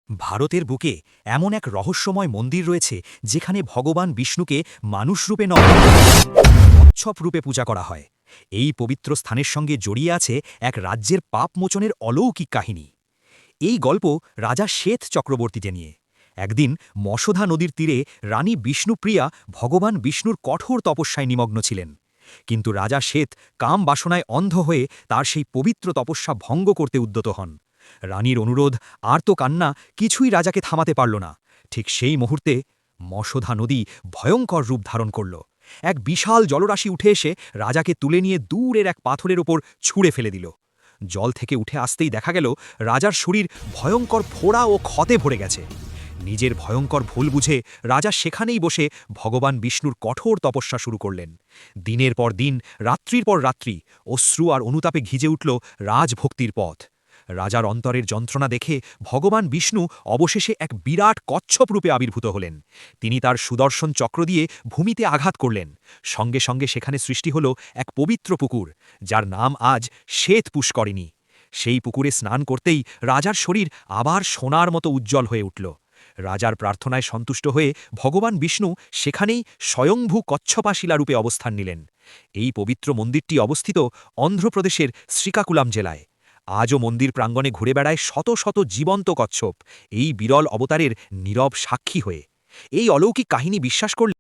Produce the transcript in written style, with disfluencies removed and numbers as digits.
ভারতের বুকে এমন এক রহস্যময় মন্দির রয়েছে যেখানে ভগবান বিষ্ণুকে মানুষরূপে নয়, কচ্ছপ রূপে পূজা করা হয়। এই পবিত্র স্থানের সঙ্গে জড়িয়ে আছে এক রাজ্যের পাপমোচনের অলৌকিক কাহিনী। এই গল্প রাজা শ্বেত চক্রবর্তীকে নিয়ে। একদিন মশধা নদীর তীরে রানী বিষ্ণুপ্রিয়া ভগবান বিষ্ণুর কঠোর তপস্যায় নিমগ্ন ছিলেন। কিন্তু রাজা শ্বেত কাম বাসনায় অন্ধ হয়ে তার সেই পবিত্র তপস্যা ভঙ্গ করতে উদ্যত হন। রানীর অনুরোধ আর্ত কান্না কিছুই রাজাকে থামাতে পারল না। ঠিক সেই মুহূর্তে মশধা নদী ভয়ঙ্কর রূপ ধারণ করল। এক বিশাল জলরাশি উঠে এসে রাজাকে তুলে নিয়ে দূরের এক পাথরের ওপর ছুঁড়ে ফেলে দিল। জল থেকে উঠে আসতেই দেখা গেল রাজার শরীর ভয়ঙ্কর ফোড়া ও ক্ষতে ভরে গেছে। নিজের ভয়ঙ্কর ভুল বুঝে রাজা সেখানেই বসে ভগবান বিষ্ণুর কঠোর তপস্যা শুরু করলেন। দিনের পর দিন, রাত্রির পর রাত্রি, অশ্রু আর অনুতাপে ঘিজে উঠল রাজভক্তির পথ। রাজার অন্তরের যন্ত্রণা দেখে ভগবান বিষ্ণু অবশেষে এক বিরাট কচ্ছপ রূপে আবির্ভূত হলেন। তিনি তার সুদর্শন চক্র দিয়ে ভূমিতে আঘাত করলেন। সঙ্গে সঙ্গে সেখানে সৃষ্টি হল এক পবিত্র পুকুর, যার নাম আজ শ্বেত পুষ্করিণী। সেই পুকুরে স্নান করতেই রাজার শরীর আবার সোনার মতো উজ্জ্বল হয়ে উঠল। রাজার প্রার্থনায় সন্তুষ্ট হয়ে ভগবান বিষ্ণু সেখানেই স্বয়ংভূ কচ্ছপাশিলা রূপে অবস্থান নিলেন। এই পবিত্র মন্দিরটি অবস্থিত অন্ধ্রপ্রদেশের শ্রীকাকুলাম জেলায়। আজও মন্দির প্রাঙ্গণে ঘুরে বেড়ায় শত শত জীবন্ত কচ্ছপ, এই বিরল অবতারের নীরব সাক্ষী হয়ে। এই অলৌকিক কাহিনী বিশ্বাস করলে